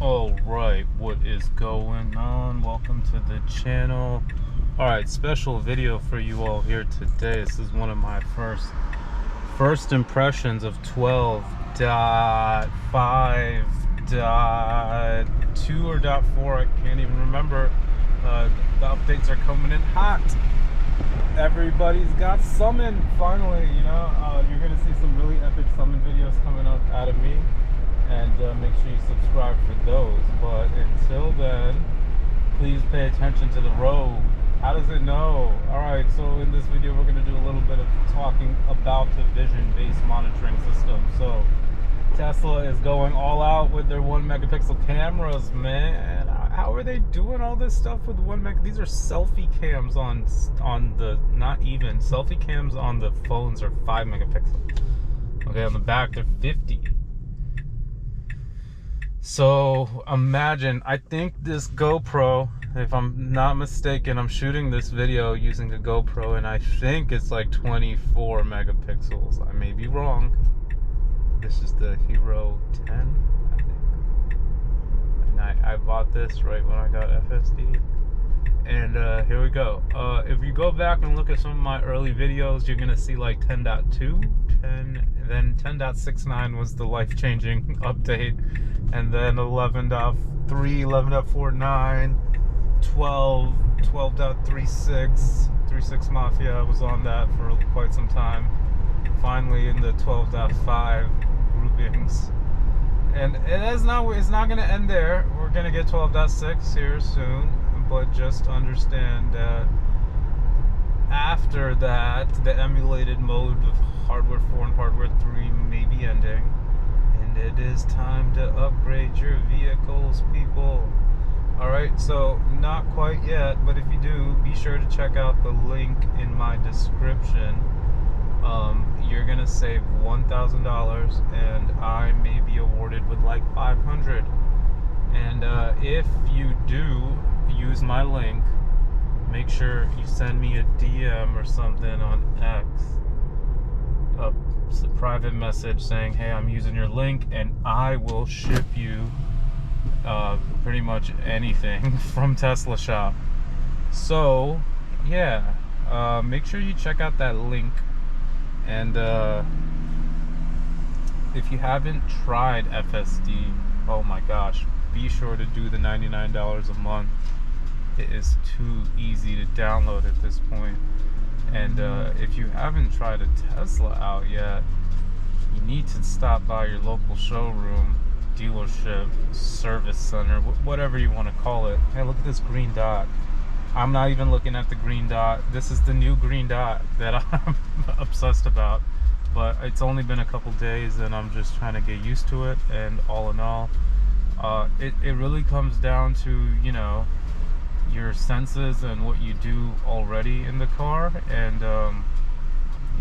Alright, what is going on? Welcome to the channel. Alright, special video for you all here today. This is one of my first impressions of 12.5.2 or .4. I can't even remember. The updates are coming in hot. Everybody's got summoned finally. You're gonna see some really epic summon videos coming up out of me, and make sure you subscribe for those. But until then, please pay attention to the road. How does it know? Alright, so in this video we're going to do a little bit of talking about the vision-based monitoring system. So Tesla is going all out with their 1 megapixel cameras, man. How are they doing all this stuff with 1 meg? These are selfie cams on the, not even, selfie cams on the phones are 5 megapixels. Okay, on the back they're 50. So imagine, I think this GoPro, if I'm not mistaken, I'm shooting this video using a GoPro, and I think it's like 24 megapixels. I may be wrong. This is the Hero 10, I think. And I bought this right when I got FSD. And here we go. If you go back and look at some of my early videos, you're gonna see like 10.2, 10, then 10.69 was the life-changing update, and then 11.3, 11.49, 12, 12.36, 36 Mafia. I was on that for quite some time. Finally in the 12.5 groupings. And it's not going to end there. We're going to get 12.6 here soon. But just understand that after that, the emulated mode of Hardware 4 and Hardware 3 may be ending. And it is time to upgrade your vehicles, people. Alright, so not quite yet, but if you do, be sure to check out the link in my description. You're gonna save $1,000, and I may be awarded with like $500. And if you do use my link, make sure you send me a DM or something on X, a private message saying, hey, I'm using your link, and I will ship you pretty much anything from Tesla Shop. So yeah, make sure you check out that link. And if you haven't tried FSD, oh my gosh, be sure to do the $99 a month. It is too easy to download at this point. And if you haven't tried a Tesla out yet, you need to stop by your local showroom, dealership, service center, whatever you want to call it. Hey, look at this green dot. I'm not even looking at the green dot. This is the new green dot that I'm obsessed about. But it's only been a couple days, and I'm just trying to get used to it. And all in all, it really comes down to, your senses and what you do already in the car. And you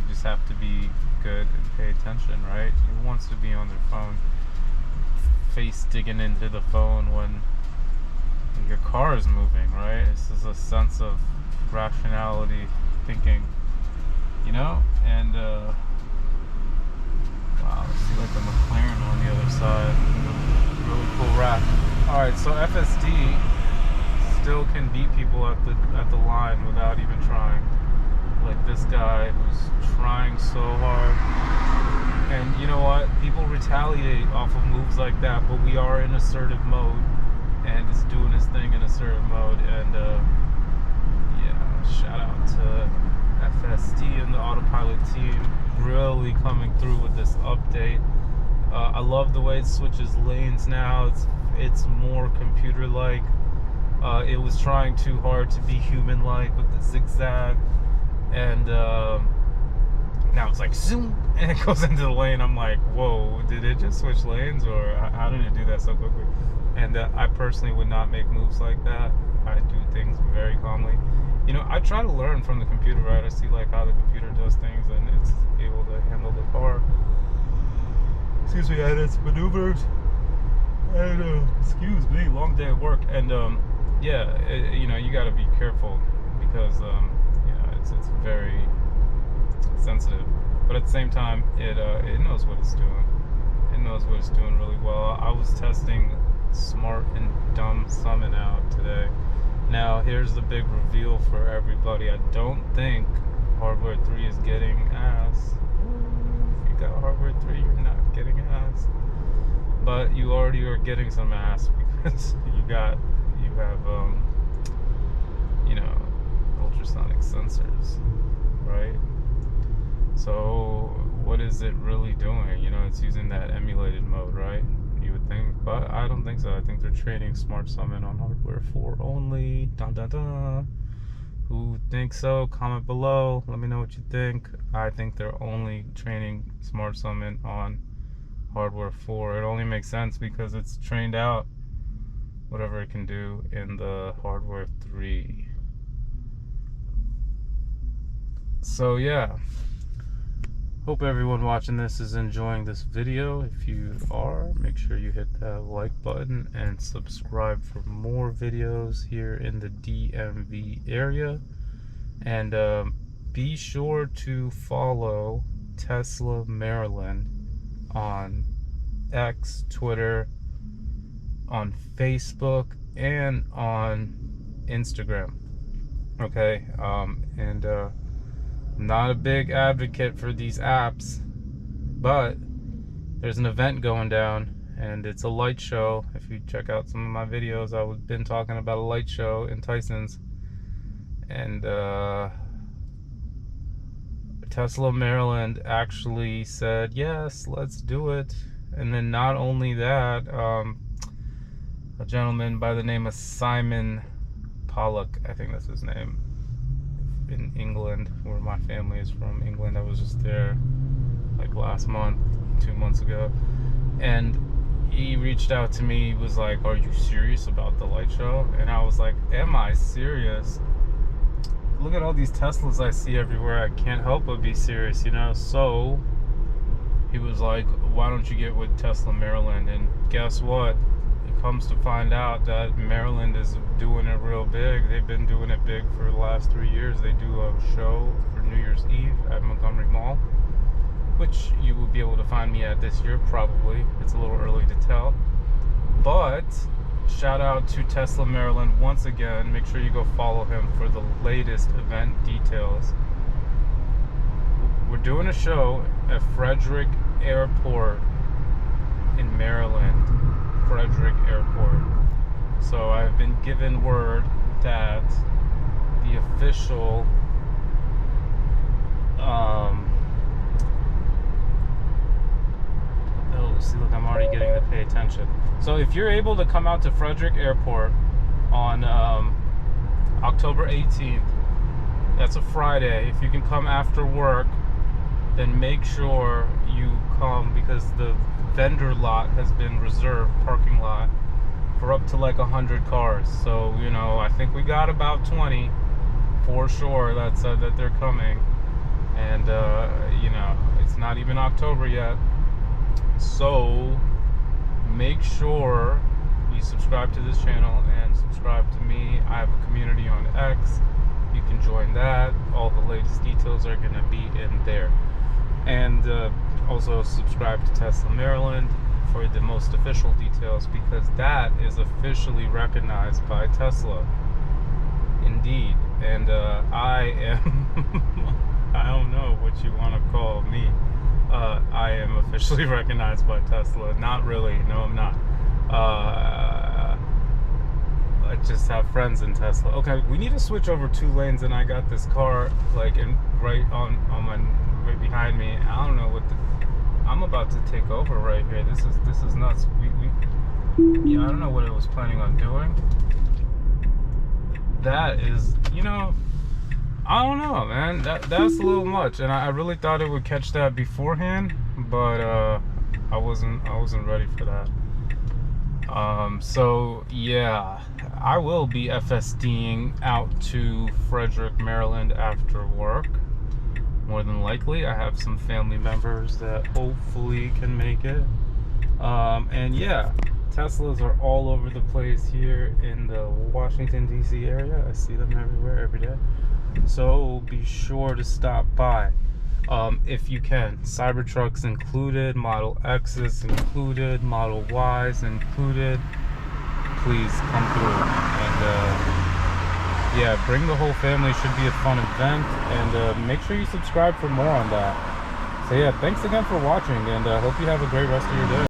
just have to be good and pay attention, right? Who wants to be on their phone, face digging into the phone when your car is moving, right? This is a sense of rationality thinking, and wow, I see like a McLaren on the other side. Really cool wrap. Alright, so FSD still can beat people at the line without even trying. Like this guy who's trying so hard. And you know what? People retaliate off of moves like that, but we are in assertive mode, and it's doing its thing in assertive mode. And yeah, shout out to FSD and the Autopilot team, really coming through with this update. I love the way it switches lanes now. It's more computer-like. It was trying too hard to be human-like with the zigzag, and now it's like zoom, and it goes into the lane. I'm like, whoa, did it just switch lanes, or how did it do that so quickly? And I personally would not make moves like that. I do things very calmly. I try to learn from the computer, right? I see like how the computer does things, and it's able to handle the car. Excuse me, and its maneuvers. And excuse me, long day at work. And yeah, you got to be careful because it's very sensitive. But at the same time, it knows what it's doing. It knows what it's doing really well. I was testing Smart and Dumb Summon out today. Now, here's the big reveal for everybody. I don't think Hardware 3 is getting ass. If you got Hardware 3, you're not getting ass. But you already are getting some ass because you have, ultrasonic sensors, right? So what is it really doing? It's using that emulated mode, right? You would think, but I don't think so. I think they're training Smart Summon on Hardware 4 only. Dun dun dun. Who thinks so? Comment below. Let me know what you think. I think they're only training Smart Summon on Hardware 4. It only makes sense because it's trained out whatever it can do in the Hardware 3. So yeah, hope everyone watching this is enjoying this video. If you are, make sure you hit that like button and subscribe for more videos here in the DMV area. And be sure to follow Tesla Maryland on X, Twitter, on Facebook, and on Instagram. Okay, not a big advocate for these apps, but there's an event going down and it's a light show. If you check out some of my videos, I've been talking about a light show in Tyson's, and Tesla Maryland actually said yes, let's do it. And then not only that, a gentleman by the name of Simon Pollock, I think that's his name, in England, where my family is from. England. I was just there like last month, 2 months ago, and he reached out to me. He was like, are you serious about the light show? And I was like, am I serious? Look at all these Teslas I see everywhere. I can't help but be serious, So he was like, why don't you get with Tesla Maryland? And guess what? It comes to find out that Maryland is doing it real big. They've been doing it big for the last 3 years. They do a show for New Year's Eve at Montgomery Mall, which you will be able to find me at this year, probably. It's a little early to tell. But shout out to Tesla Maryland once again. Make sure you go follow him for the latest event details. We're doing a show at Frederick Airport in Maryland. Frederick Airport. So I've been given word that the official see, look, I'm already getting to pay attention. So if you're able to come out to Frederick Airport on October 18th, that's a Friday. If you can come after work, then make sure you come, because the vendor lot has been reserved, parking lot, for up to like 100 cars. So I think we got about 20 for sure that said that they're coming, and it's not even October yet. So make sure you subscribe to this channel and subscribe to me. I have a community on X. You can join that. All the latest details are going to be in there. And also subscribe to Tesla Maryland for the most official details, because that is officially recognized by Tesla. Indeed. And I am I don't know what you want to call me. I am officially recognized by Tesla. Not really. No, I'm not. I just have friends in Tesla. Okay, we need to switch over 2 lanes, and I got this car like right behind me. I don't know what I'm about to take over right here. This is nuts. Yeah, I don't know what it was planning on doing. That is, I don't know, man. That's a little much, and I really thought it would catch that beforehand, but I wasn't ready for that. So yeah, I will be FSDing out to Frederick, Maryland after work. More than likely, I have some family members that hopefully can make it. And yeah, Teslas are all over the place here in the Washington, D.C. area. I see them everywhere, every day. So be sure to stop by. if you can. Cybertruck's included, Model X is included, Model Y is included. Please come through. And yeah, bring the whole family. Should be a fun event. And make sure you subscribe for more on that. So yeah, thanks again for watching, and hope you have a great rest of your day.